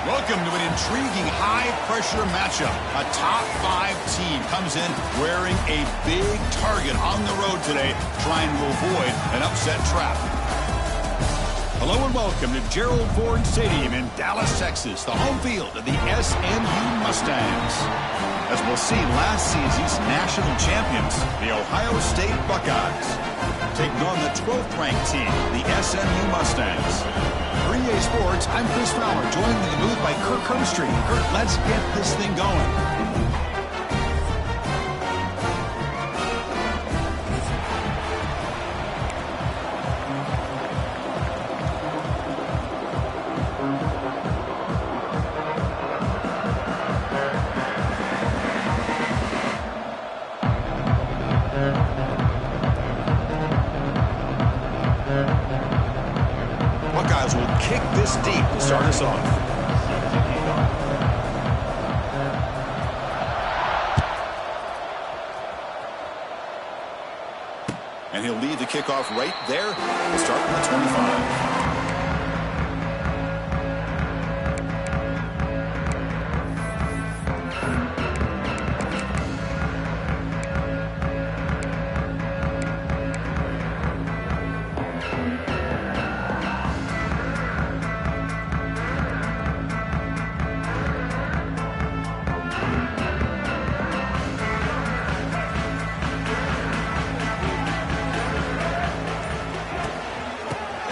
Welcome to an intriguing high-pressure matchup. A top-5 team comes in wearing a big target on the road today, trying to avoid an upset trap. Hello and welcome to Gerald Ford Stadium in Dallas, Texas, the home field of the SMU Mustangs. As we'll see, last season's national champions, the Ohio State Buckeyes, taking on the 12th-ranked team, the SMU Mustangs. For EA Sports, I'm Chris Fowler, joined in the booth by Kirk Herbstreit. Kirk, let's get this thing going. Buckeyes will kick this deep to start us off. And he'll lead the kickoff right there. We'll start from the 25.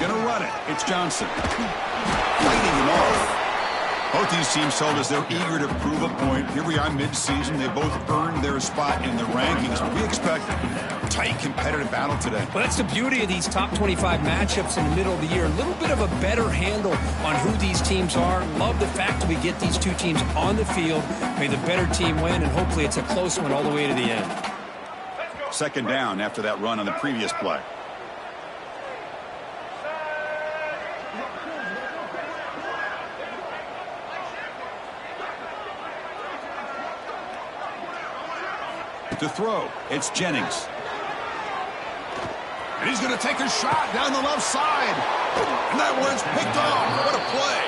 Gonna run it. It's Johnson. Fighting him off. Both these teams told us they're eager to prove a point. Here we are mid-season. They both earned their spot in the rankings. We expect a tight, competitive battle today. Well, that's the beauty of these top 25 matchups in the middle of the year. A little bit of a better handle on who these teams are. Love the fact that we get these two teams on the field. May the better team win, and hopefully it's a close one all the way to the end. Second down after that run on the previous play. To throw, it's Jennings. And he's going to take a shot down the left side. And that one's picked off. What a play.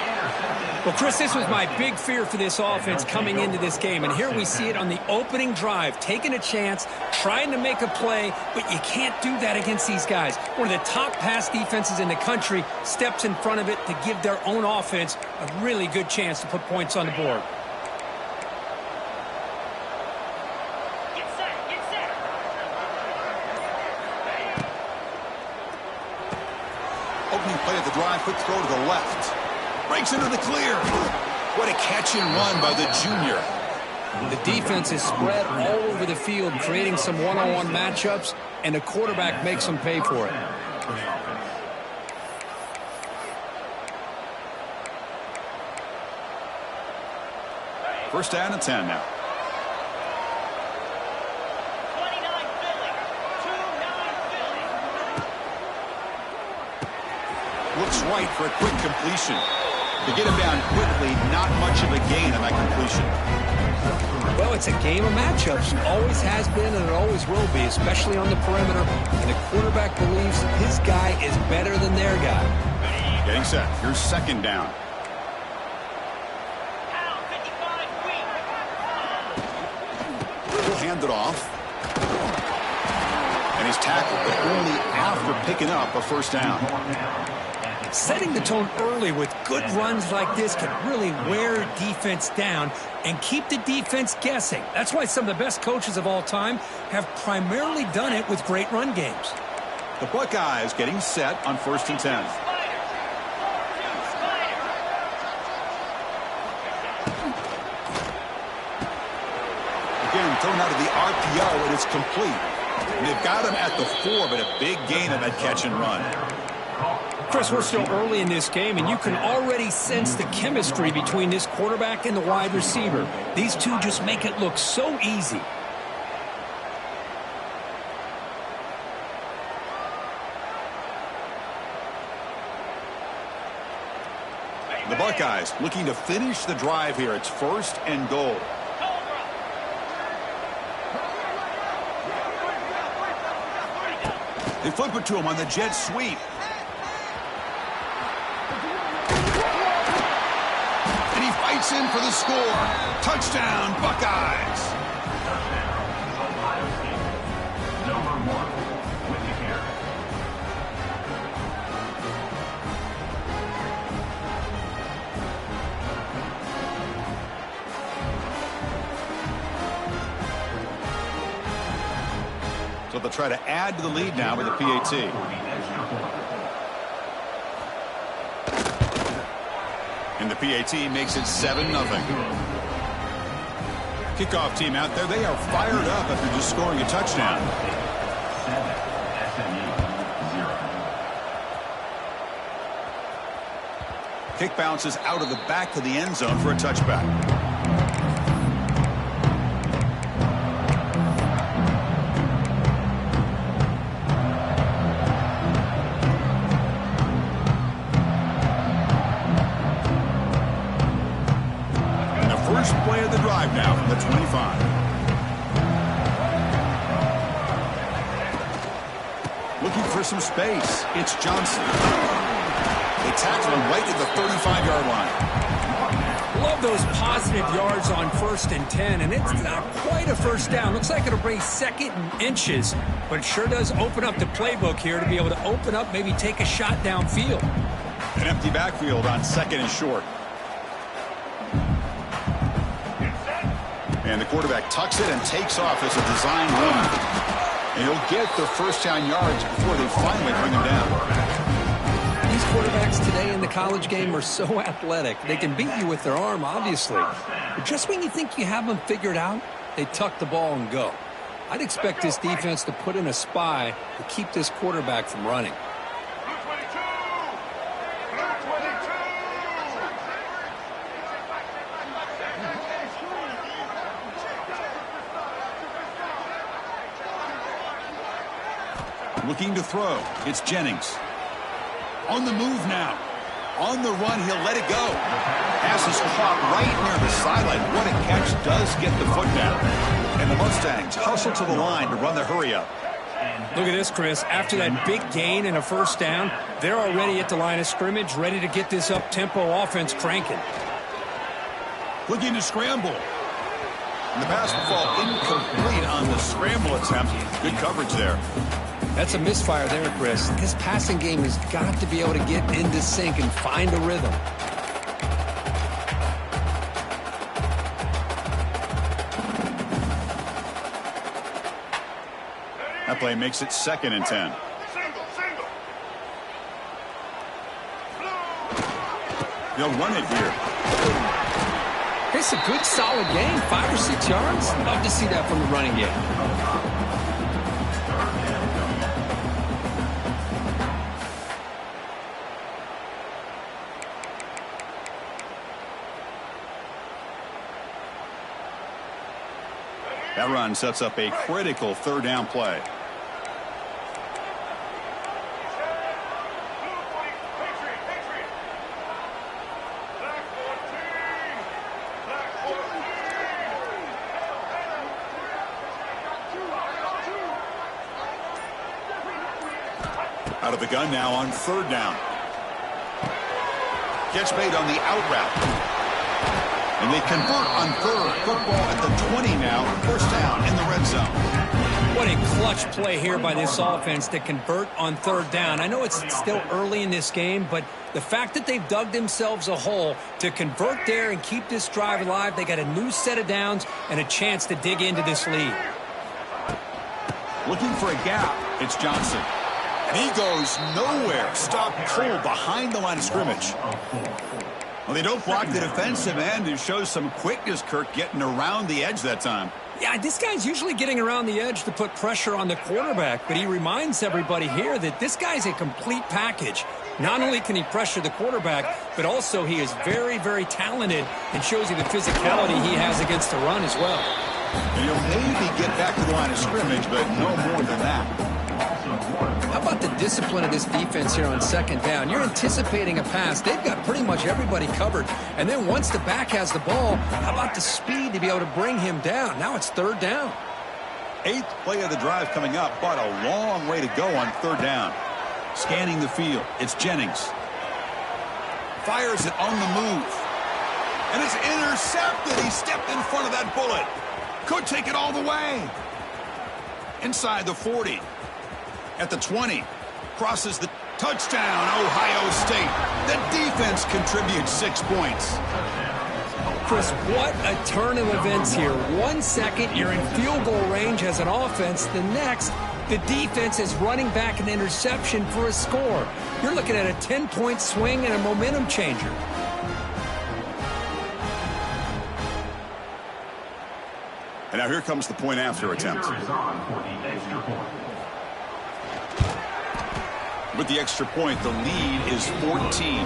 Well, Chris, this was my big fear for this offense coming into this game. And here we see it on the opening drive, taking a chance, trying to make a play, but you can't do that against these guys. One of the top pass defenses in the country steps in front of it to give their own offense a really good chance to put points on the board. Opening play of the drive, quick throw to the left. Breaks into the clear. What a catch and run by the junior. The defense is spread all over the field, creating some one-on-one matchups, and the quarterback makes them pay for it. First down and 10 now. Looks right for a quick completion. To get him down quickly, not much of a gain on that completion. Well, it's a game of matchups. It always has been and it always will be, especially on the perimeter. And the quarterback believes his guy is better than their guy. Getting set. Here's second down. He'll hand it off. And he's tackled, but only after picking up a first down. Setting the tone early with good runs like this can really wear defense down and keep the defense guessing. That's why some of the best coaches of all time have primarily done it with great run games. The Buckeyes getting set on first and 10. Again, thrown out of the RPO, and it's complete. And they've got him at the 4, but a big gain on that catch and run. Chris, we're still early in this game, and you can already sense the chemistry between this quarterback and the wide receiver. These two just make it look so easy. The Buckeyes looking to finish the drive here. It's first and goal. They flip it to him on the jet sweep. And he fights in for the score. Touchdown, Buckeyes. Ohio State. Number 1 with the carry. So they'll try to add to the lead now with a PAT. And the PAT makes it 7-0. Kickoff team out there, they are fired up after just scoring a touchdown. 7, SMU 0. Kick bounces out of the back of the end zone for a touchback. Play of the drive now from the 25. Looking for some space. It's Johnson. They tackle him right at the 35-yard line. Love those positive yards on 1st and 10, and it's not quite a first down. Looks like it'll bring 2nd and inches, but it sure does open up the playbook here to be able to open up, maybe take a shot downfield. An empty backfield on 2nd and short. And the quarterback tucks it and takes off as a design run. And he'll get the first down yards before they finally bring him down. These quarterbacks today in the college game are so athletic. They can beat you with their arm, obviously. But just when you think you have them figured out, they tuck the ball and go. I'd expect this defense to put in a spy to keep this quarterback from running. Looking to throw. It's Jennings. On the move now. On the run, he'll let it go. Pass is caught right near the sideline. What a catch does get the foot down. And the Mustangs hustle to the line to run the hurry up. Look at this, Chris. After that big gain and a first down, they're already at the line of scrimmage, ready to get this up-tempo offense cranking. Looking to scramble. And the pass will fall incomplete on the scramble attempt. Good coverage there. That's a misfire there, Chris. This passing game has got to be able to get into sync and find a rhythm. That play makes it 2nd and 10. They'll run it here. It's a good, solid game. 5 or 6 yards. Love to see that from the running game. That run sets up a critical 3rd down play. Out of the gun now on 3rd down. Catch made on the out route. And they convert on 3rd. Football at the 20 now. 1st down in the red zone. What a clutch play here by this offense to convert on 3rd down. I know it's still early in this game, but the fact that they've dug themselves a hole to convert there and keep this drive alive, they got a new set of downs and a chance to dig into this lead. Looking for a gap. It's Johnson. And he goes nowhere. Stopped cold behind the line of scrimmage. Well, they don't block the defensive end and shows some quickness, Kirk, getting around the edge that time. Yeah, this guy's usually getting around the edge to put pressure on the quarterback, but he reminds everybody here that this guy's a complete package. Not only can he pressure the quarterback, but also he is very, very talented and shows you the physicality he has against the run as well. And he'll maybe get back to the line of scrimmage, but no more than that. How about the discipline of this defense here on 2nd down? You're anticipating a pass. They've got pretty much everybody covered. And then once the back has the ball, how about the speed to be able to bring him down? Now it's 3rd down. 8th play of the drive coming up, but a long way to go on 3rd down. Scanning the field, it's Jennings. Fires it on the move. And it's intercepted. He stepped in front of that bullet. Could take it all the way. Inside the 40. At the 20. Crosses the touchdown, Ohio State. The defense contributes 6 points. Chris, what a turn of events here. 1 second, you're in field goal range as an offense. The next, the defense is running back an interception for a score. You're looking at a 10-point swing and a momentum changer. And now here comes the point after attempt. With the extra point, the lead is 14.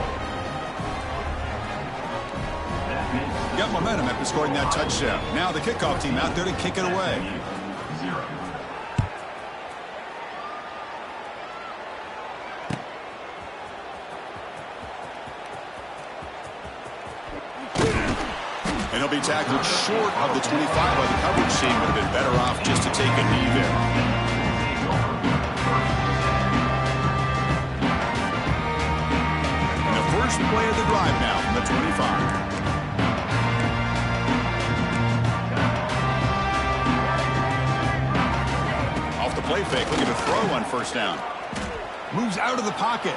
Got momentum after scoring that touchdown. Now the kickoff team out there to kick it away. And he'll be tackled short of the 25 by the coverage team. Would have been better off just to take a knee there. And the first play of the drive now from the 25. Off the play fake, looking to throw on first down. Moves out of the pocket.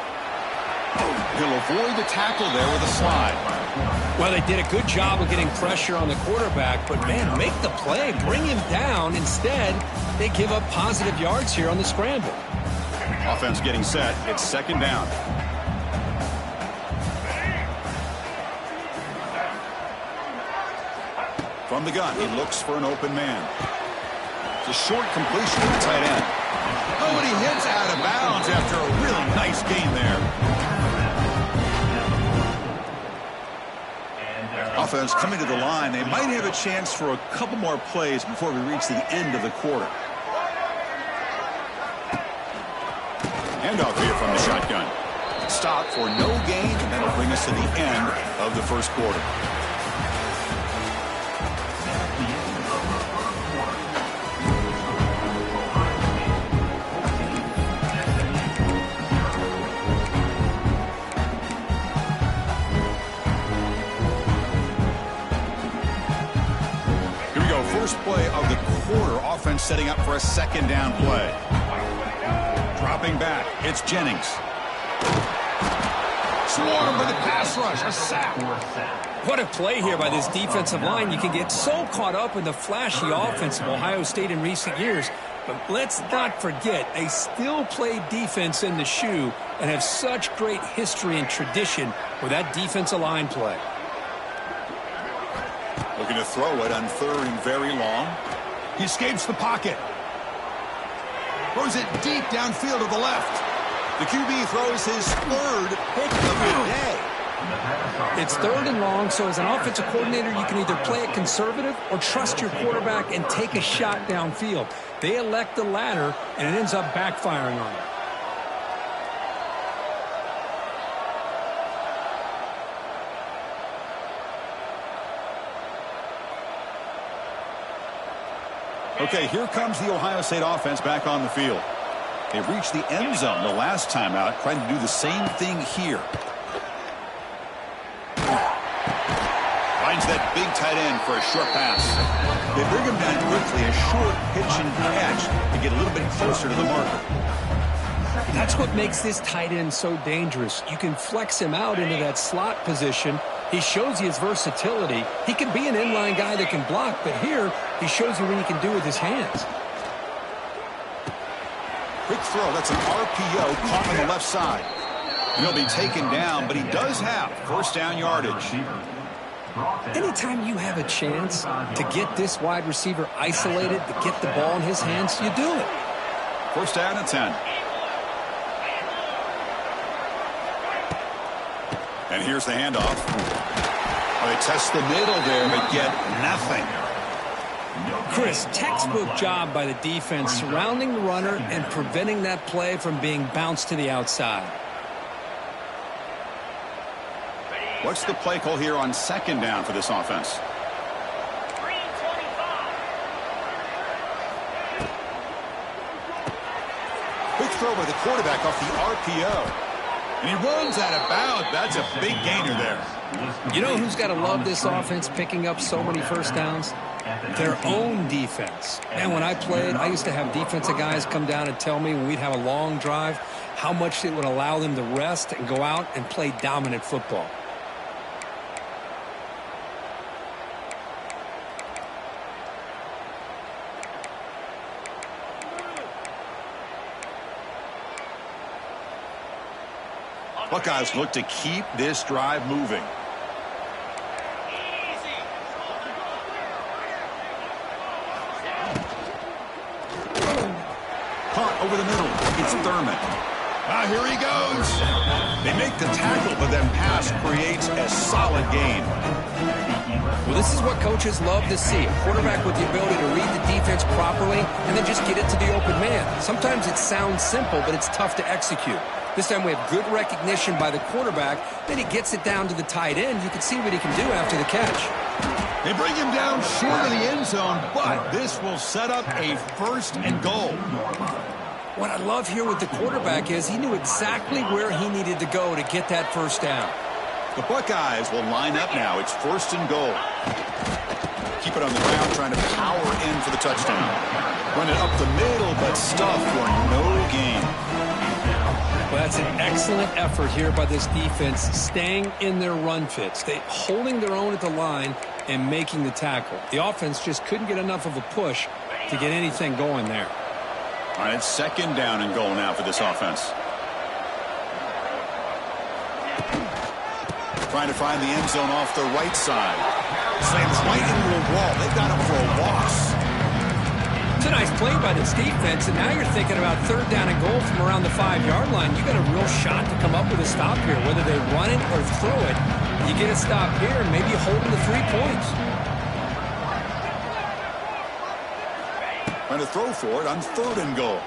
He'll avoid the tackle there with a slide. Well, they did a good job of getting pressure on the quarterback, but, man, make the play, bring him down. Instead, they give up positive yards here on the scramble. Offense getting set. It's second down. From the gun, he looks for an open man. It's a short completion to the tight end. Oh, and he hits out of bounds after a really nice gain there. Offense coming to the line. They might have a chance for a couple more plays before we reach the end of the quarter. Handoff here from the shotgun. Stop for no gain, and that'll bring us to the end of the first quarter. First play of the quarter, offense setting up for a second down play. Dropping back, it's Jennings. Swarmed with the pass rush, a sack. What a play here by this defensive line. You can get so caught up in the flashy offense of Ohio State in recent years, but let's not forget they still play defense in the shoe and have such great history and tradition with that defensive line play. Looking to throw it on third and very long. He escapes the pocket. Throws it deep downfield to the left. The QB throws his third pick of the day. It's third and long, so as an offensive coordinator, you can either play it conservative or trust your quarterback and take a shot downfield. They elect the latter, and it ends up backfiring on them. Okay, here comes the Ohio State offense back on the field. They reached the end zone the last time out, trying to do the same thing here. Finds that big tight end for a short pass. They bring him down quickly, a short pitch and catch to get a little bit closer to the marker. That's what makes this tight end so dangerous. You can flex him out into that slot position. He shows you his versatility. He can be an inline guy that can block, but here he shows you what he can do with his hands. Quick throw. That's an RPO caught on the left side. He'll be taken down, but he does have first down yardage. Anytime you have a chance to get this wide receiver isolated, to get the ball in his hands, you do it. First down and 10. And here's the handoff. They test the middle there, but get nothing. Chris, textbook job by the defense surrounding the runner and preventing that play from being bounced to the outside. What's the play call here on second down for this offense? Quick throw by the quarterback off the RPO. And he runs out of bounds. That's a big gainer there. You know who's got to love this offense picking up so many first downs? Their own defense. And when I played, I used to have defensive guys come down and tell me when we'd have a long drive how much it would allow them to rest and go out and play dominant football. Buckeyes look to keep this drive moving. Caught over the middle. It's Thurman. Here he goes. They make the tackle, but then pass creates a solid gain. Well, this is what coaches love to see. A quarterback with the ability to read the defense properly and then just get it to the open man. Sometimes it sounds simple, but it's tough to execute. This time we have good recognition by the quarterback. Then he gets it down to the tight end. You can see what he can do after the catch. They bring him down short of the end zone, but this will set up a 1st and goal. What I love here with the quarterback is he knew exactly where he needed to go to get that first down. The Buckeyes will line up now. It's 1st and goal. Keep it on the ground, trying to power in for the touchdown. Run it up the middle, but stuff for no gain. Well, that's an excellent effort here by this defense, staying in their run fits. They holding their own at the line and making the tackle. The offense just couldn't get enough of a push to get anything going there. All right, it's 2nd down and goal now for this offense. Trying to find the end zone off the right side. Slams right into a wall. They've got him for a loss. It's a nice play by this defense, and now you're thinking about 3rd down and goal from around the 5-yard line. You got a real shot to come up with a stop here, whether they run it or throw it. You get a stop here, and maybe you hold them to 3 points. Trying to throw for it on 3rd and goal.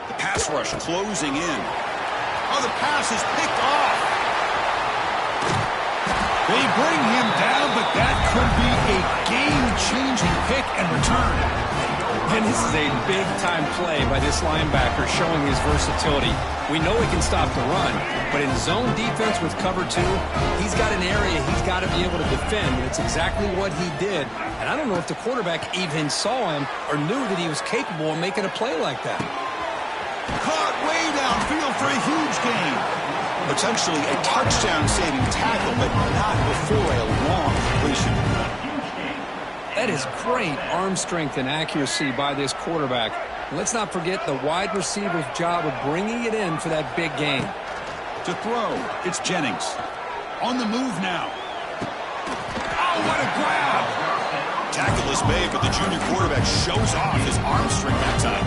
The pass rush closing in. Oh, the pass is picked off. They bring him down, but that could be a game-changing pick and return. And this is a big-time play by this linebacker showing his versatility. We know he can stop the run, but in zone defense with cover 2, he's got an area he's got to be able to defend, and it's exactly what he did. And I don't know if the quarterback even saw him or knew that he was capable of making a play like that. Caught way downfield for a huge gain. Potentially a touchdown-saving tackle, but not before a long completion. That is great arm strength and accuracy by this quarterback. Let's not forget the wide receiver's job of bringing it in for that big gain. To throw, it's Jennings. On the move now. Oh, what a grab! Tackle is made, but the junior quarterback shows off his arm strength that time.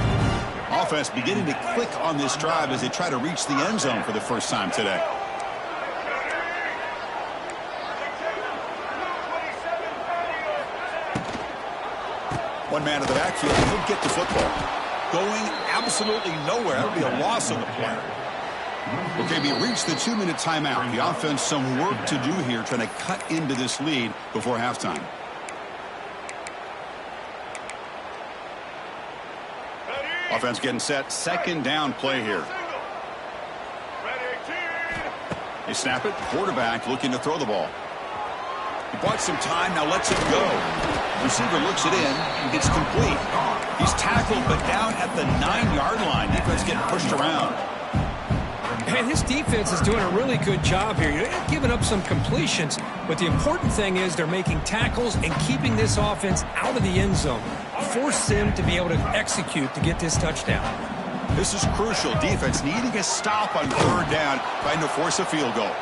Offense beginning to click on this drive as they try to reach the end zone for the first time today. One man in the backfield, he'll get the football. Going absolutely nowhere. That would be a loss on the play. Okay, we reached the 2-minute timeout. The offense some work to do here, trying to cut into this lead before halftime. Offense getting set. 2nd down play here. They snap it. Quarterback looking to throw the ball. He bought some time, now lets it go. Receiver looks it in. It's complete. He's tackled, but down at the 9-yard line. Defense getting pushed around. And this defense is doing a really good job here. You're giving up some completions, but the important thing is they're making tackles and keeping this offense out of the end zone. Force them to be able to execute to get this touchdown. This is crucial. Defense needing a stop on 3rd down, trying to force a field goal.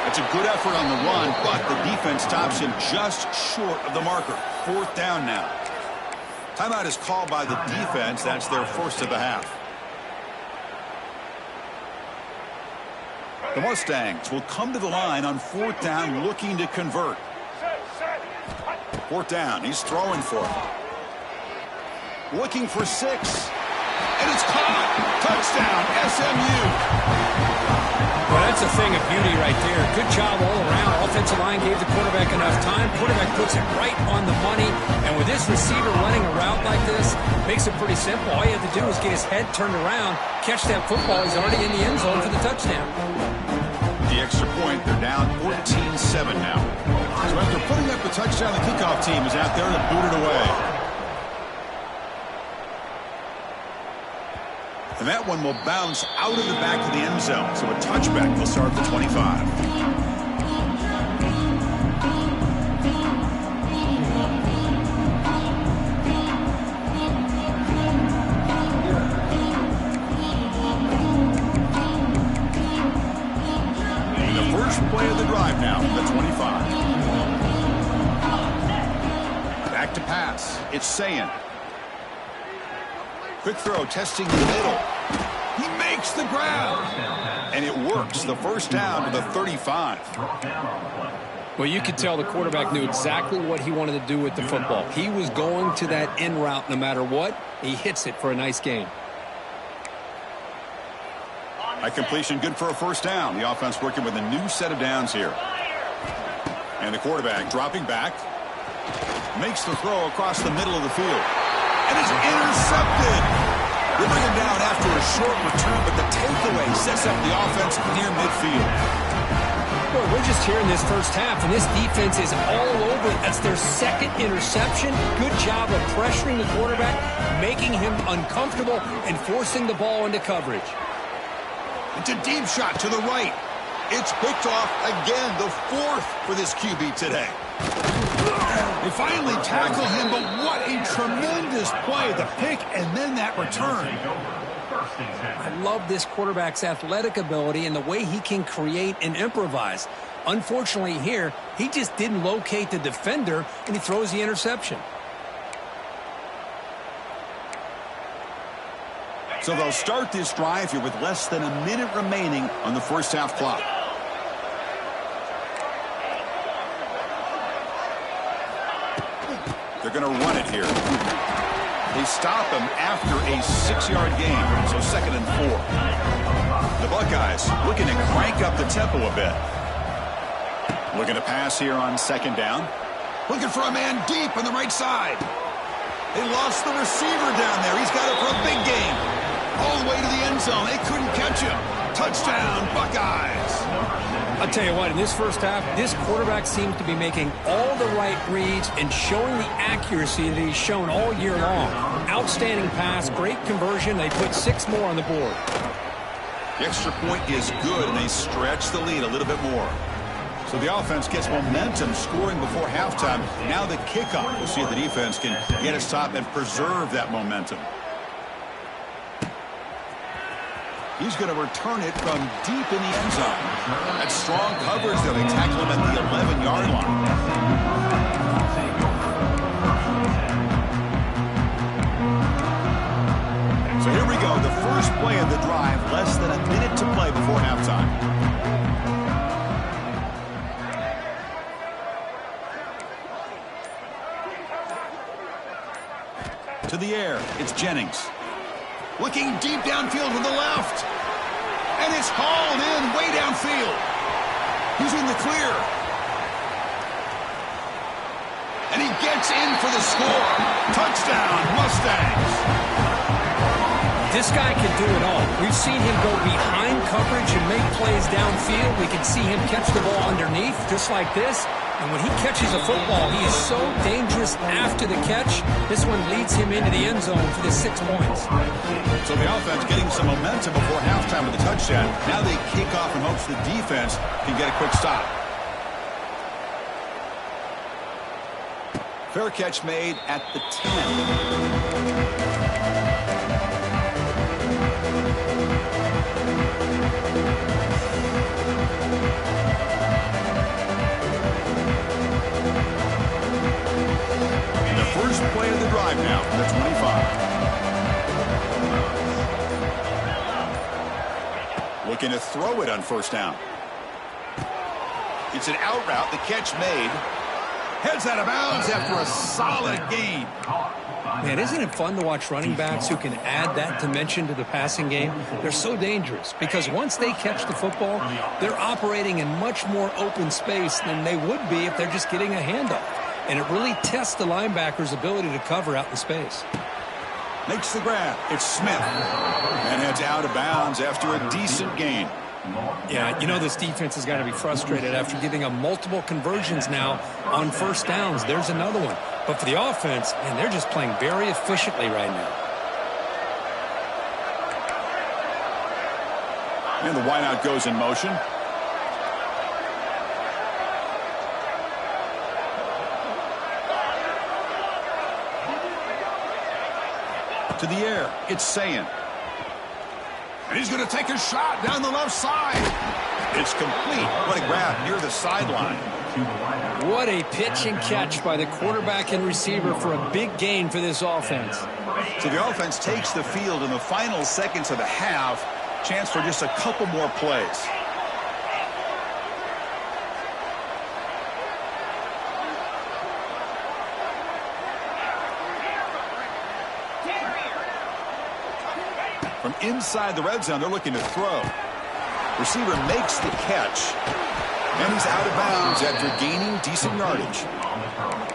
It's a good effort on the run, but the defense stops him just short of the marker. 4th down now. Timeout is called by the defense. That's their first of the half. The Mustangs will come to the line on 4th down, looking to convert. 4th down, he's throwing for it. Looking for 6. And it's caught. Touchdown, SMU. Well, That's a thing of beauty right there. Good job all around. Offensive line gave the quarterback enough time. Quarterback puts it right on the money. And with this receiver running a route like this, makes it pretty simple. All you have to do is get his head turned around, catch that football. He's already in the end zone for the touchdown. The extra point, they're down 14-7 now. So after putting up the touchdown, the kickoff team is out there to boot it away. And that one will bounce out of the back of the end zone. So a touchback will start at the 25. Play of the drive now, the 25. Back to pass. It's Sayin. Quick throw, testing the middle. He makes the grab. And it works. The first down to the 35. Well, you could tell the quarterback knew exactly what he wanted to do with the football. He was going to that in route no matter what. He hits it for a nice gain. A completion good for a first down. The offense working with a new set of downs here. And the quarterback dropping back. Makes the throw across the middle of the field. And it's intercepted. They bring him down after a short return, but the takeaway sets up the offense near midfield. Well, we're just here in this first half, and this defense is all over it. That's their second interception. Good job of pressuring the quarterback, making him uncomfortable, and forcing the ball into coverage. It's a deep shot to the right. It's picked off again, the fourth for this QB today. They finally tackle him, but what a tremendous play. The pick and then that return. I love this quarterback's athletic ability and the way he can create and improvise. Unfortunately here, he just didn't locate the defender, and he throws the interception. So they'll start this drive here with less than a minute remaining on the first half clock. They're going to run it here. They stop him after a 6-yard gain, so 2nd and 4. The Buckeyes looking to crank up the tempo a bit. Looking to pass here on 2nd down. Looking for a man deep on the right side. They lost the receiver down there. He's got it for a big gain. All the way to the end zone. They couldn't catch him. Touchdown, Buckeyes. I'll tell you what, in this first half, this quarterback seems to be making all the right reads and showing the accuracy that he's shown all year long. Outstanding pass, great conversion. They put 6 more on the board. The extra point is good, and they stretch the lead a little bit more. So the offense gets momentum, scoring before halftime. Now the kickoff. We'll see if the defense can get a stop and preserve that momentum. He's going to return it from deep in the end zone. That's strong coverage, though. They tackle him at the 11-yard line. So here we go. The first play of the drive. Less than a minute to play before halftime. To the air. It's Jennings. Looking deep downfield with the left. And it's hauled in way downfield. He's in the clear. And he gets in for the score. Touchdown, Mustangs. This guy can do it all. We've seen him go behind coverage and make plays downfield. We can see him catch the ball underneath, just like this. And when he catches a football, he is so dangerous after the catch. This one leads him into the end zone for the 6 points. So the offense getting some momentum before halftime with a touchdown. Now they kick off in hopes the defense can get a quick stop. Fair catch made at the 10. First play of the drive now from the 25. Looking to throw it on first down. It's an out route. The catch made. Heads out of bounds after a solid gain. Man, isn't it fun to watch running backs who can add that dimension to the passing game? They're so dangerous because once they catch the football, they're operating in much more open space than they would be if they're just getting a handoff. And it really tests the linebacker's ability to cover out in space. Makes the grab. It's Smith. And heads out of bounds after a decent gain. Yeah, you know this defense has got to be frustrated after giving them multiple conversions now on first downs. There's another one. But for the offense, man, they're just playing very efficiently right now. And the wideout goes in motion. To the air, it's Sayin. And he's going to take a shot down the left side. It's complete. What a grab near the sideline. What a pitch and catch by the quarterback and receiver for a big gain for this offense. So the offense takes the field in the final seconds of the half. Chance for just a couple more plays. From inside the red zone, they're looking to throw. Receiver makes the catch. And he's out of bounds after gaining decent yardage.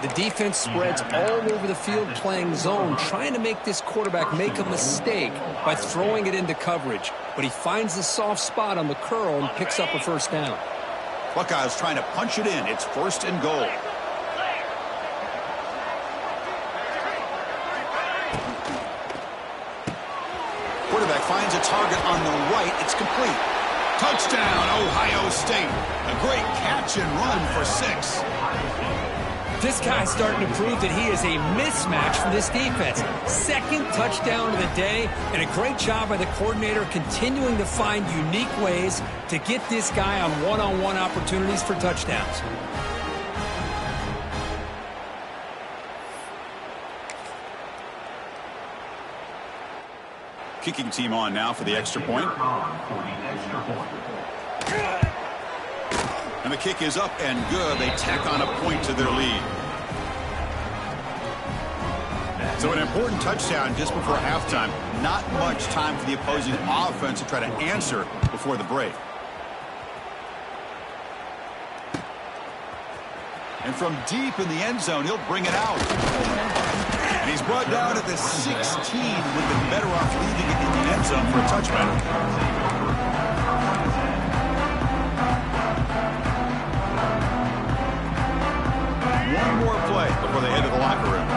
The defense spreads all over the field playing zone, trying to make this quarterback make a mistake by throwing it into coverage. But he finds the soft spot on the curl and picks up a first down. Buckeyes trying to punch it in. It's 1st and goal. Quarterback finds a target on the right. It's complete. Touchdown, Ohio State. A great catch and run for 6. This guy's starting to prove that he is a mismatch for this defense. 2nd touchdown of the day, and a great job by the coordinator continuing to find unique ways to get this guy on one-on-one opportunities for touchdowns. Kicking team on now for the extra point. And the kick is up and good. They tack on a point to their lead. So an important touchdown just before halftime. Not much time for the opposing offense to try to answer before the break. And from deep in the end zone, he'll bring it out. And he's brought down at the 16. Would have been better off leaving it in the end zone for a touchback. One more play before they head to the locker room.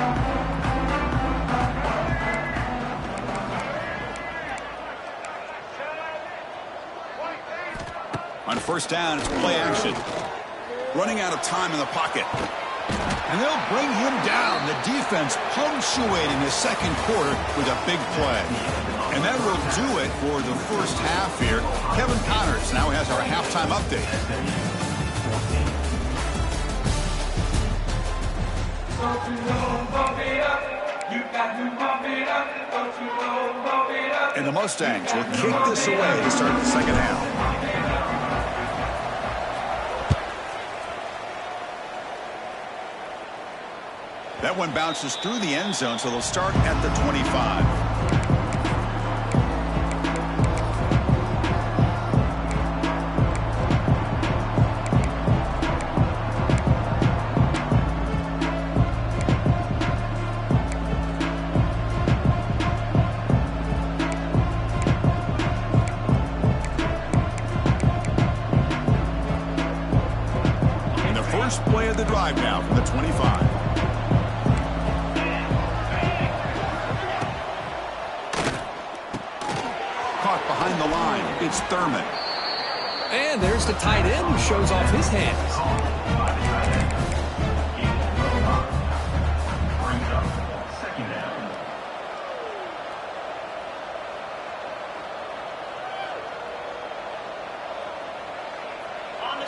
On first down, it's play action. Running out of time in the pocket. And they'll bring him down. The defense punctuating the second quarter with a big play. And that will do it for the first half here. Kevin Connors now has our halftime update. And the Mustangs will kick this away to start the second half. That one bounces through the end zone, so they'll start at the 25. And the first play of the drive now from the 25. Behind the line, it's Thurman. And there's the tight end who shows off his hands.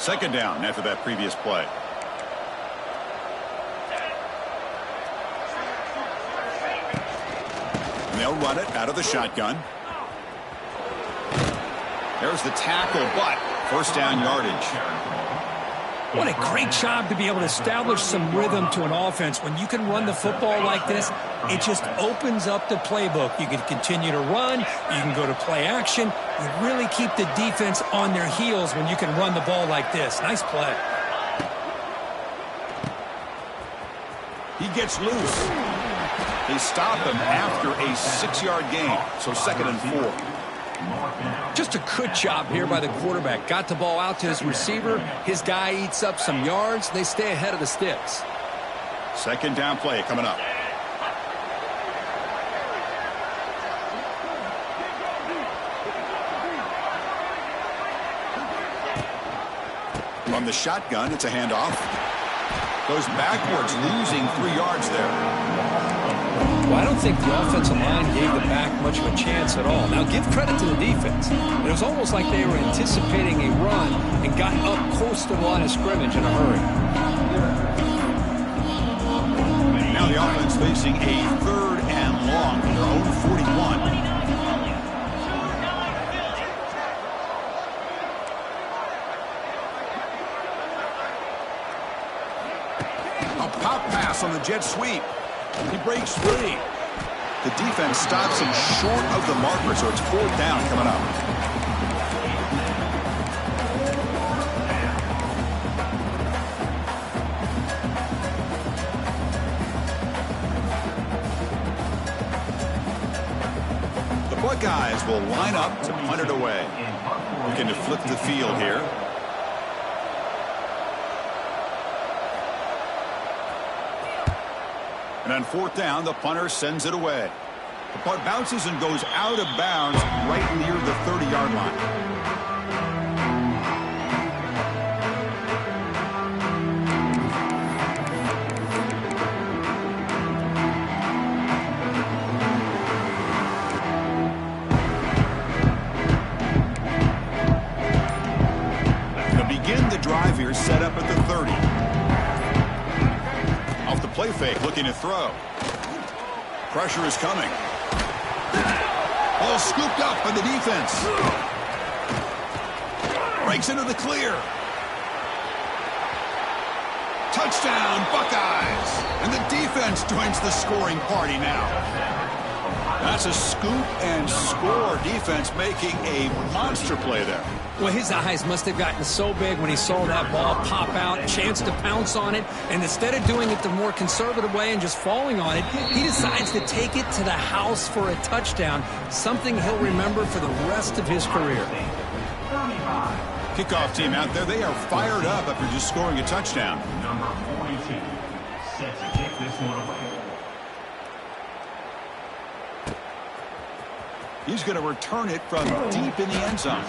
Second down after that previous play. And they'll run it out of the shotgun. There's the tackle, but first down yardage. What a great job to be able to establish some rhythm to an offense. When you can run the football like this, it just opens up the playbook. You can continue to run. You can go to play action. You really keep the defense on their heels when you can run the ball like this. Nice play. He gets loose. They stop him after a 6-yard gain. So 2nd and 4. Just a good job here by the quarterback. Got the ball out to his receiver. His guy eats up some yards. They stay ahead of the sticks. 2nd down play coming up. From the shotgun, it's a handoff. Goes backwards, losing 3 yards there. Well, I don't think the offensive line gave the back much of a chance at all. Now, give credit to the defense. It was almost like they were anticipating a run and got up close to the line of scrimmage in a hurry. Now the offense facing a 3rd and long from their own 41. A pop pass on the jet sweep. He breaks free. The defense stops him short of the marker, so it's 4th down coming up. The Buckeyes will line up to punt it away. Looking to flip the field here. And on 4th down, the punter sends it away. The punt bounces and goes out of bounds right near the 30-yard line. To begin the drive here, set up at the 30. Play fake, looking to throw. Pressure is coming. Ball scooped up by the defense. Breaks into the clear. Touchdown, Buckeyes. And the defense joins the scoring party now. That's a scoop and score defense making a monster play there. Well, his eyes must have gotten so big when he saw that ball pop out, chance to pounce on it, and instead of doing it the more conservative way and just falling on it, he decides to take it to the house for a touchdown, something he'll remember for the rest of his career. Kickoff team out there, they are fired up after just scoring a touchdown. Number 42, set to kick this one away. He's going to return it from deep in the end zone.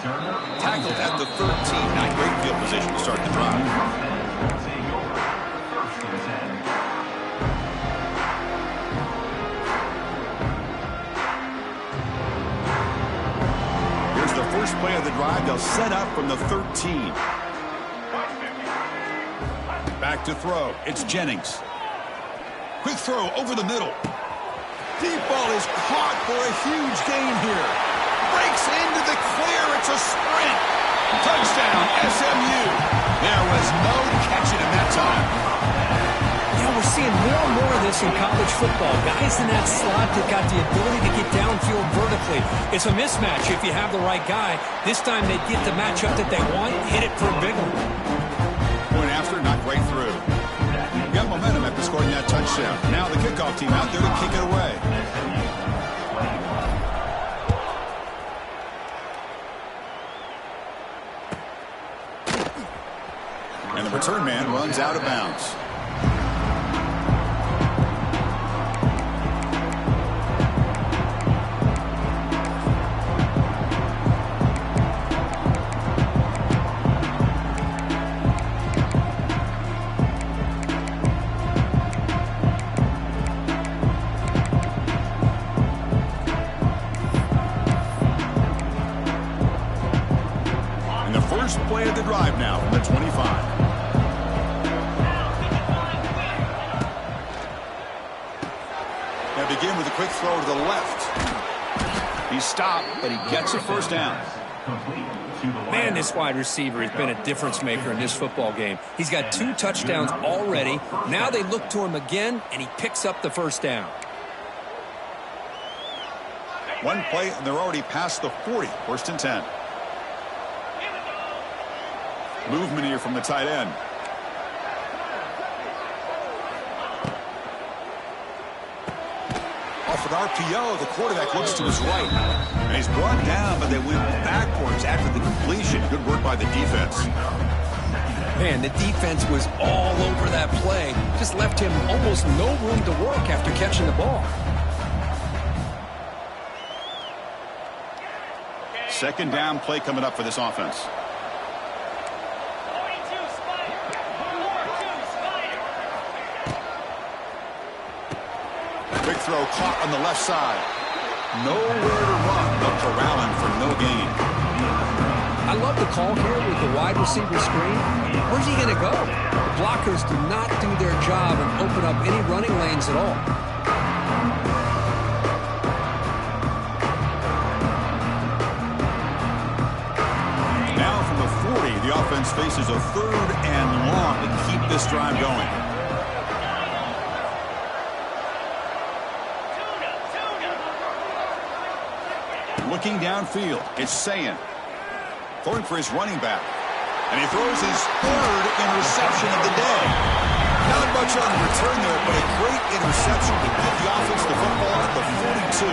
Tackled at the 13. Not great field position to start the drive. Here's the first play of the drive. They'll set up from the 13. Back to throw. It's Jennings. Quick throw over the middle. Deep ball is caught for a huge gain here. Breaks into the clear. It's a sprint. Touchdown, SMU. There was no catching him that time. Yeah, we're seeing more and more of this in college football. Guys in that slot that got the ability to get downfield vertically. It's a mismatch if you have the right guy. This time they get the matchup that they want, hit it for a big one. Point after, not right through. Got momentum after scoring that touchdown. Now the kickoff team out there to kick it away. And the return man runs out of bounds. First play of the drive now from the 25. Now begin with a quick throw to the left. He's stopped, but he gets a first down. Complete to the Man, wideout. this wide receiver has been a difference maker in this football game. He's got 2 touchdowns already. Now they look to him again, and he picks up the first down. One play, and they're already past the 40. First and 10. Movement here from the tight end. Off with RPO, the quarterback looks to his right. And he's brought down, but they went backwards after the completion. Good work by the defense. Man, the defense was all over that play. Just left him almost no room to work after catching the ball. Second down play coming up for this offense. Big throw caught on the left side. Nowhere to run, but corralling for no gain. I love the call here with the wide receiver screen. Where's he going to go? The blockers do not do their job and open up any running lanes at all. Now from the 40, the offense faces a 3rd and long to keep this drive going. Looking downfield, it's Sayin. Throwing for his running back. And he throws his 3rd interception of the day. Not much on the return there, but a great interception to get the offense the football at the 42.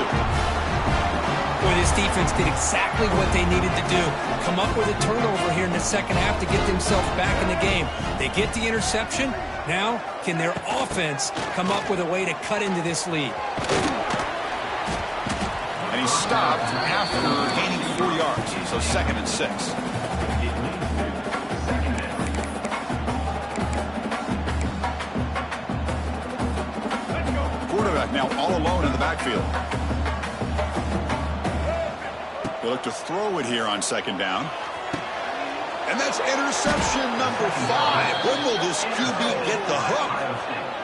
Boy, this defense did exactly what they needed to do. Come up with a turnover here in the second half to get themselves back in the game. They get the interception. Now, can their offense come up with a way to cut into this lead? And he stopped after gaining 4 yards. So 2nd and 6. Quarterback now all alone in the backfield. They look to throw it here on 2nd down. And that's interception number 5. When will this QB get the hook?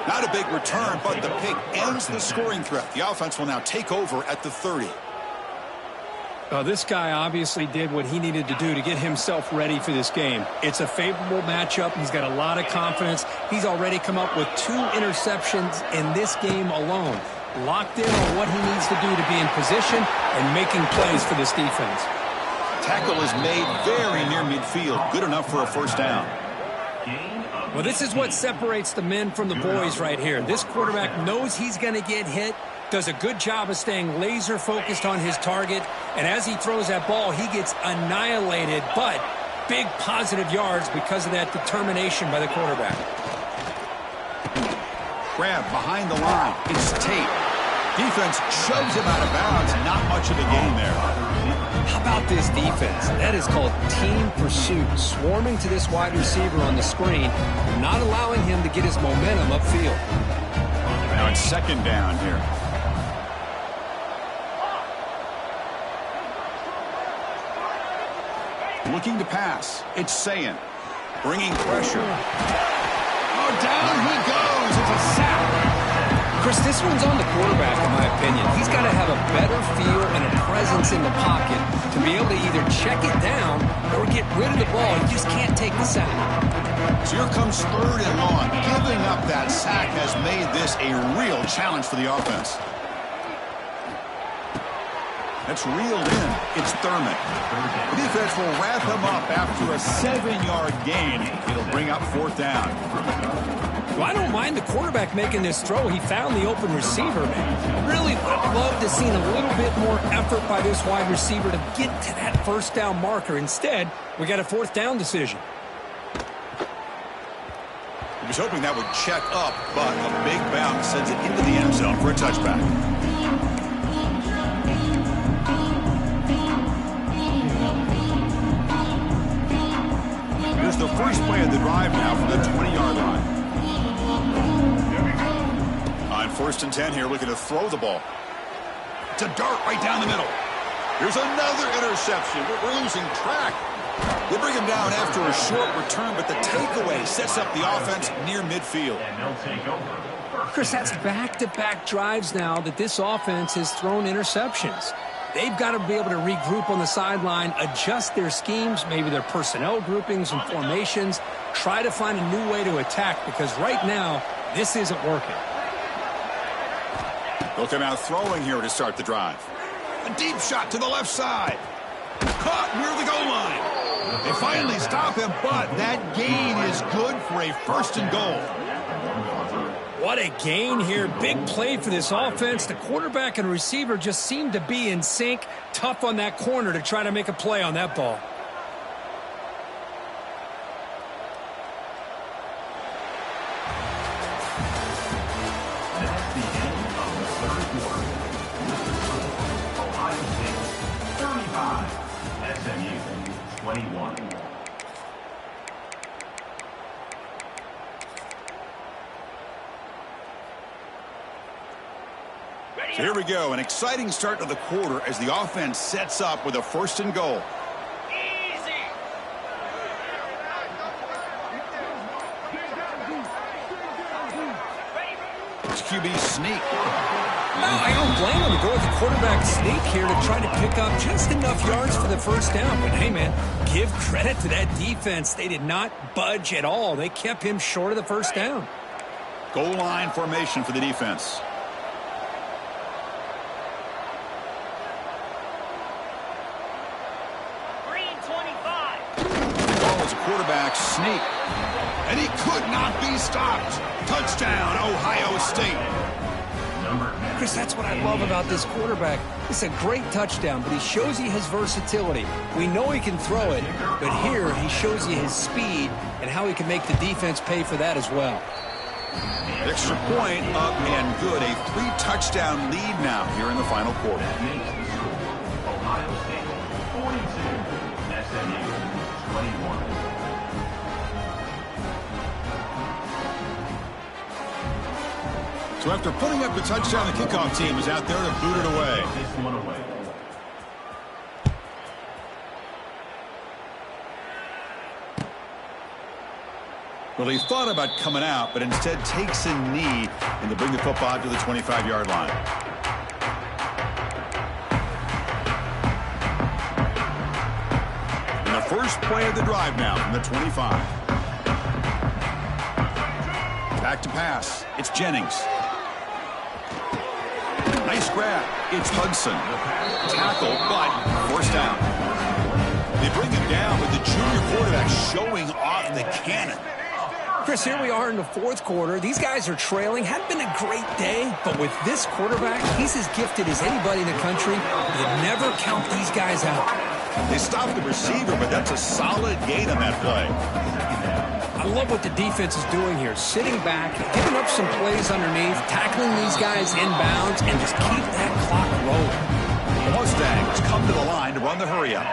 Not a big return, but the pick ends the scoring threat. The offense will now take over at the 30. This guy obviously did what he needed to do to get himself ready for this game. It's a favorable matchup. He's got a lot of confidence. He's already come up with 2 interceptions in this game alone. Locked in on what he needs to do to be in position and making plays for this defense. Tackle is made very near midfield. Good enough for a first down. Well, this is what separates the men from the boys right here. This quarterback knows he's going to get hit, does a good job of staying laser focused on his target, and as he throws that ball, he gets annihilated, but big positive yards because of that determination by the quarterback. Grab behind the line. It's Tate. Defense shoves him out of bounds. Not much of a gain there. How about this defense? That is called team pursuit. Swarming to this wide receiver on the screen, not allowing him to get his momentum upfield. Now it's 2nd down here. Looking to pass. It's Sayin. Bringing pressure. Oh, down he goes. It's a sack. Chris, this one's on the quarterback, in my opinion. He's got to have a better feel and a presence in the pocket to be able to either check it down or get rid of the ball. He just can't take the sack. So here comes 3rd and long. Giving up that sack has made this a real challenge for the offense. That's reeled in. It's Thurman. The defense will wrap him up after a 7-yard gain. It'll bring up 4th down. Well, I don't mind the quarterback making this throw. He found the open receiver, man. Really would have loved to see a little bit more effort by this wide receiver to get to that first down marker. Instead, we got a 4th down decision. He was hoping that would check up, but a big bounce sends it into the end zone for a touchback. Here's the first play of the drive now from the 20-yard line. On 1st and 10 here, looking to throw the ball. It's a dart right down the middle. Here's another interception. We're losing track. They bring him down after a short return, but the takeaway sets up the offense near midfield. And they'll take over. Chris, that's back-to-back drives now that this offense has thrown interceptions. They've got to be able to regroup on the sideline, adjust their schemes, maybe their personnel groupings and formations, try to find a new way to attack, because right now, this isn't working. They'll come out throwing here to start the drive. A deep shot to the left side. Caught near the goal line. They finally stop him, but that gain is good for a 1st and goal. What a gain here. Big play for this offense. The quarterback and receiver just seem to be in sync. Tough on that corner to try to make a play on that ball. That's the end of the 3rd quarter. Ohio State 35, SMU 21. So here we go, an exciting start to the quarter as the offense sets up with a 1st and goal. It's QB sneak. No, I don't blame him to go with the quarterback sneak here to try to pick up just enough yards for the 1st down. But hey, man, give credit to that defense. They did not budge at all. They kept him short of the 1st down. Goal line formation for the defense. Quarterback sneak, and he could not be stopped. Touchdown, Ohio State. Chris, that's what I love about this quarterback. It's a great touchdown, but he shows you his versatility. We know he can throw it, but here he shows you his speed and how he can make the defense pay for that as well. Extra point up and good. A 3-touchdown lead now here in the final quarter. Ohio State 42, SMU 21. So after putting up the touchdown, the kickoff team is out there to boot it away. This one away. Well, he thought about coming out, but instead takes a knee and to bring the football to the 25-yard line. And the first play of the drive now from the 25. Back to pass. It's Jennings. Nice grab. It's Hudson. Tackle, but 1st down. They bring him down with the junior quarterback showing off the cannon. Chris, here we are in the 4th quarter. These guys are trailing. Hadn't been a great day, but with this quarterback, he's as gifted as anybody in the country. You never count these guys out. They stopped the receiver, but that's a solid gain on that play. I love what the defense is doing here. Sitting back, giving up some plays underneath, tackling these guys inbounds, and just keep that clock rolling. The Mustangs come to the line to run the hurry-up.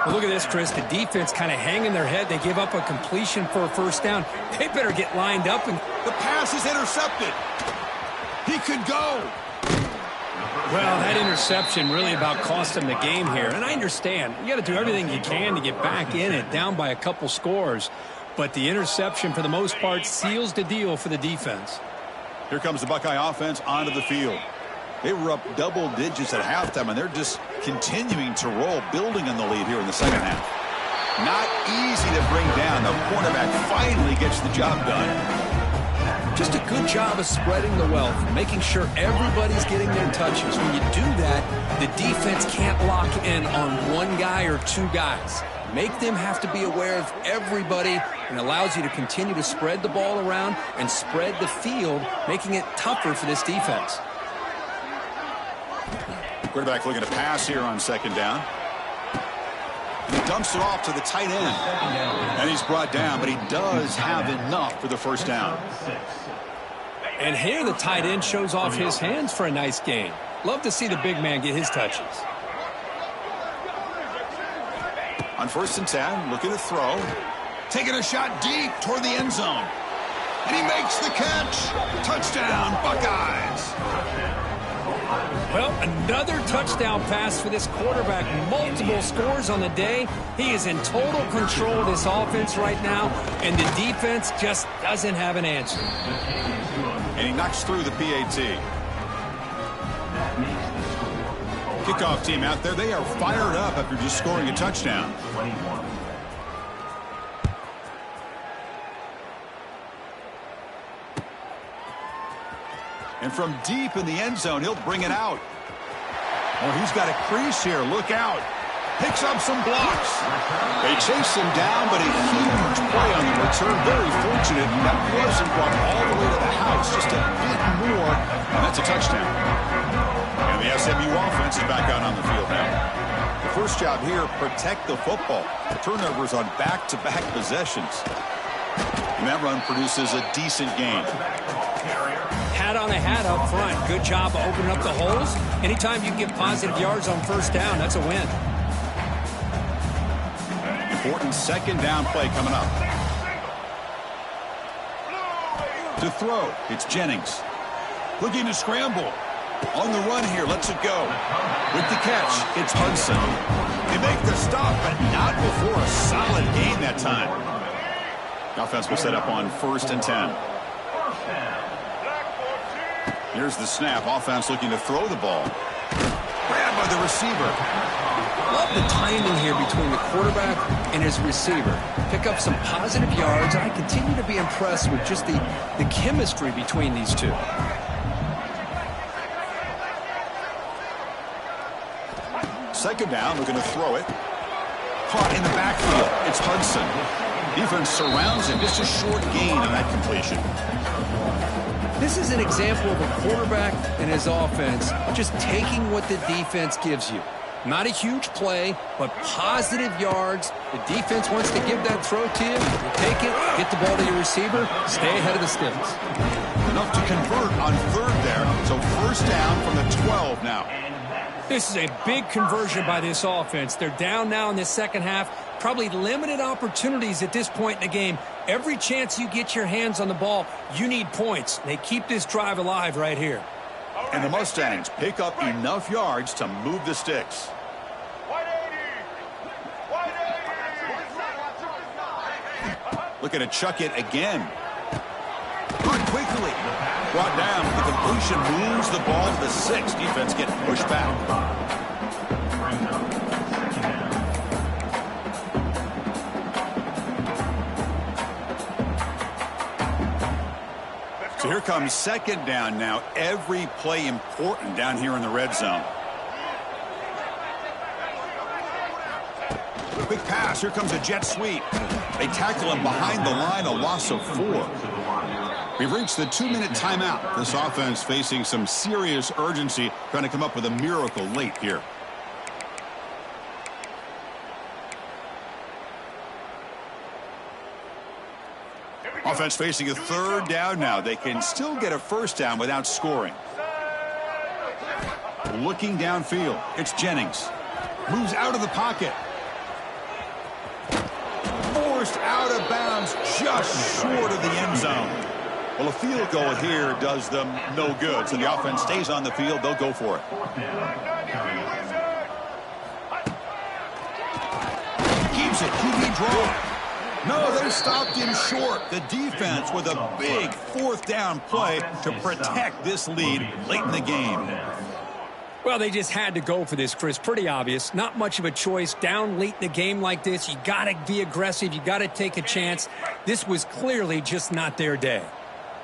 Well, look at this, Chris. The defense kind of hanging their head. They give up a completion for a 1st down. They better get lined up. And the pass is intercepted. He could go. Well, that interception really about cost him the game here. And I understand. You got to do everything you can to get back in it, down by a couple scores. But the interception, for the most part, seals the deal for the defense. Here comes the Buckeye offense onto the field. They were up double digits at halftime, and they're just continuing to roll, building on the lead here in the 2nd half. Not easy to bring down. The quarterback finally gets the job done. Just a good job of spreading the wealth, making sure everybody's getting their touches. When you do that, the defense can't lock in on one guy or 2 guys. Make them have to be aware of everybody, and allows you to continue to spread the ball around and spread the field, making it tougher for this defense. Quarterback looking to pass here on 2nd down. He dumps it off to the tight end. And he's brought down, but he does have enough for the 1st down. And here the tight end shows off his hands for a nice gain. Love to see the big man get his touches. On 1st and 10, looking to throw. Taking a shot deep toward the end zone. And he makes the catch. Touchdown, Buckeyes. Well, another touchdown pass for this quarterback. Multiple scores on the day. He is in total control of this offense right now, and the defense just doesn't have an answer. And he knocks through the PAT. That makes the score Kickoff team out there, they are fired up after just scoring a touchdown. 21. And from deep in the end zone, he'll bring it out. Oh, he's got a crease here. Look out. Picks up some blocks. They chase him down, but a huge play on the return. Very fortunate. That wasn't brought all the way to the house. Just a bit more, and that's a touchdown. And the SMU offense is back out on the field now. The first job here, protect the football. Turnovers on back-to-back possessions. And that run produces a decent gain. Hat on a hat up front. Good job of opening up the holes. Anytime you get positive yards on first down, that's a win. Important second down play coming up. To throw, it's Jennings. Looking to scramble. On the run here, lets it go. With the catch, it's Hudson. They make the stop, but not before a solid gain that time. The offense will set up on 1st and 10. Here's the snap. Offense looking to throw the ball. Grabbed by the receiver. Love the timing here between the quarterback and his receiver. Pick up some positive yards. I continue to be impressed with just the chemistry between these two. Second down, looking to throw it. Caught in the backfield. It's Hudson. Defense surrounds him. Just a short gain on that completion. This is an example of a quarterback and his offense just taking what the defense gives you. Not a huge play, but positive yards. The defense wants to give that throw to you. You take it, get the ball to your receiver, stay ahead of the sticks. Enough to convert on 3rd there. So 1st down from the 12 now. This is a big conversion by this offense. They're down now in the second half. Probably limited opportunities at this point in the game. Every chance you get your hands on the ball, you need points. They keep this drive alive right here. And the Mustangs pick up enough yards to move the sticks. Looking to chuck it again. Good quickly. Brought down. The completion moves the ball to the 6. Defense getting pushed back. So here comes second down now. Every play important down here in the red zone. Quick pass. Here comes a jet sweep. They tackle him behind the line, a loss of 4. We've reached the 2-minute timeout. This offense facing some serious urgency, trying to come up with a miracle late here. Offense facing a 3rd down now. They can still get a 1st down without scoring. Looking downfield, it's Jennings. Moves out of the pocket. Forced out of bounds just short of the end zone. Well, a field goal here does them no good. So the offense stays on the field. They'll go for it. Keeps it. QB draw. No, they stopped him short. The defense with a big 4th down play to protect this lead late in the game. Well, they just had to go for this, Chris. Pretty obvious. Not much of a choice. Down late in a game like this, you got to be aggressive. You got to take a chance. This was clearly just not their day.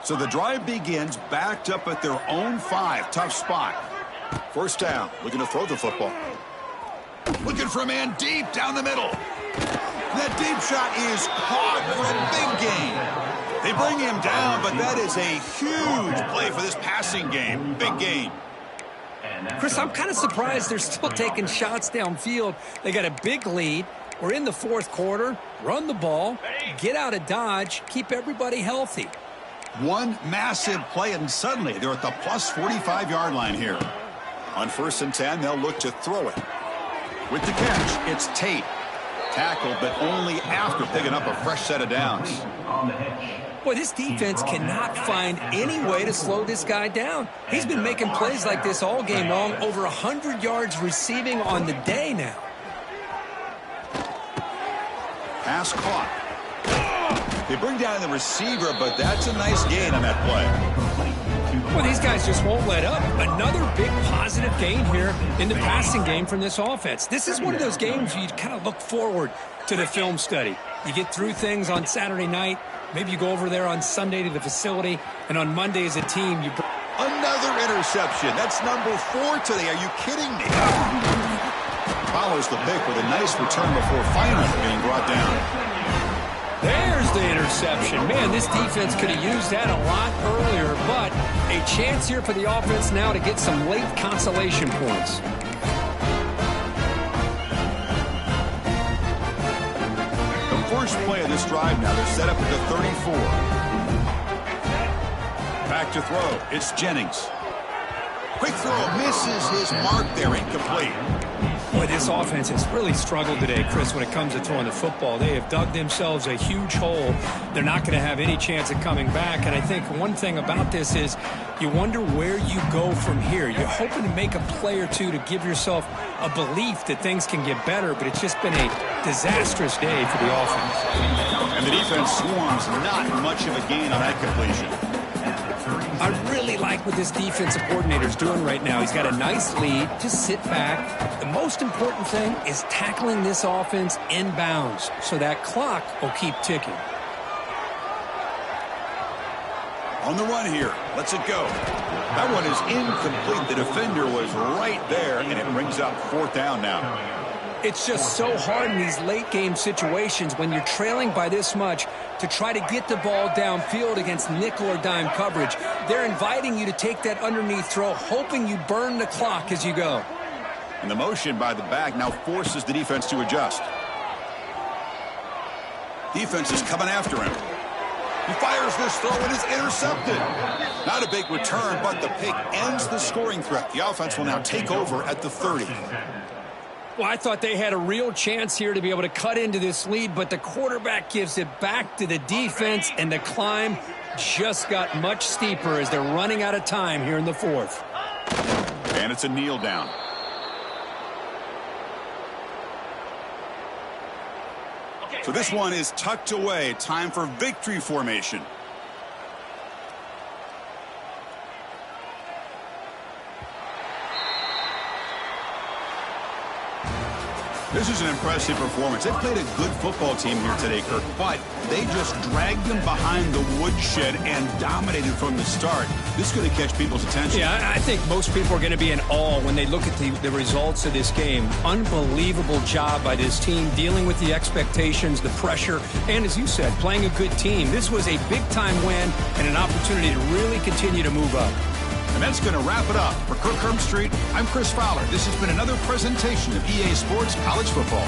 So the drive begins backed up at their own 5. Tough spot. 1st down. Looking to throw the football. Looking for a man deep down the middle. That deep shot is caught for a big gain. They bring him down, but that is a huge play for this passing game. Big gain. Chris, I'm kind of surprised they're still taking shots downfield. They got a big lead. We're in the 4th quarter. Run the ball. Get out of Dodge. Keep everybody healthy. One massive play, and suddenly they're at the plus 45-yard line here. On 1st and 10, they'll look to throw it. With the catch, it's Tate. Tackled, but only after picking up a fresh set of downs. Boy, this defense cannot find any way to slow this guy down. He's been making plays like this all game long, over 100 yards receiving on the day now. Pass caught. They bring down the receiver, but that's a nice gain on that play. Well, these guys just won't let up. Another big positive gain here in the passing game from this offense. This is one of those games you kind of look forward to the film study. You get through things on Saturday night. Maybe you go over there on Sunday to the facility, and on Monday as a team, you... Another interception. That's number 4 today. Are you kidding me? Follows the pick with a nice return before finally being brought down. There's the interception. Man, this defense could have used that a lot earlier, but a chance here for the offense now to get some late consolation points. The first play of this drive now, they're set up at the 34. Back to throw. It's Jennings. Quick throw. Misses his mark there. Incomplete. Boy, this offense has really struggled today, Chris, when it comes to throwing the football. They have dug themselves a huge hole. They're not going to have any chance of coming back. And I think one thing about this is you wonder where you go from here. You're hoping to make a play or two to give yourself a belief that things can get better, but it's just been a disastrous day for the offense. And the defense swarms not much of a gain on that completion. I really like what this defensive coordinator is doing right now. He's got a nice lead. Just sit back. The most important thing is tackling this offense inbounds so that clock will keep ticking. On the run here. Lets it go. That one is incomplete. The defender was right there, and it brings up 4th down now. It's just so hard in these late game situations when you're trailing by this much to try to get the ball downfield against nickel or dime coverage. They're inviting you to take that underneath throw, hoping you burn the clock as you go. And the motion by the back now forces the defense to adjust. Defense is coming after him. He fires this throw and is intercepted. Not a big return, but the pick ends the scoring threat. The offense will now take over at the 30. Well, I thought they had a real chance here to be able to cut into this lead, but the quarterback gives it back to the defense, and the climb just got much steeper as they're running out of time here in the 4th. And it's a kneel down. So this one is tucked away. Time for victory formation. This is an impressive performance. They played a good football team here today, Kirk, but they just dragged them behind the woodshed and dominated from the start. This is going to catch people's attention. Yeah, I think most people are going to be in awe when they look at the results of this game. Unbelievable job by this team, dealing with the expectations, the pressure, and as you said, playing a good team. This was a big-time win and an opportunity to really continue to move up. And that's going to wrap it up. For Kirk Herbstreit, I'm Chris Fowler. This has been another presentation of EA Sports College Football.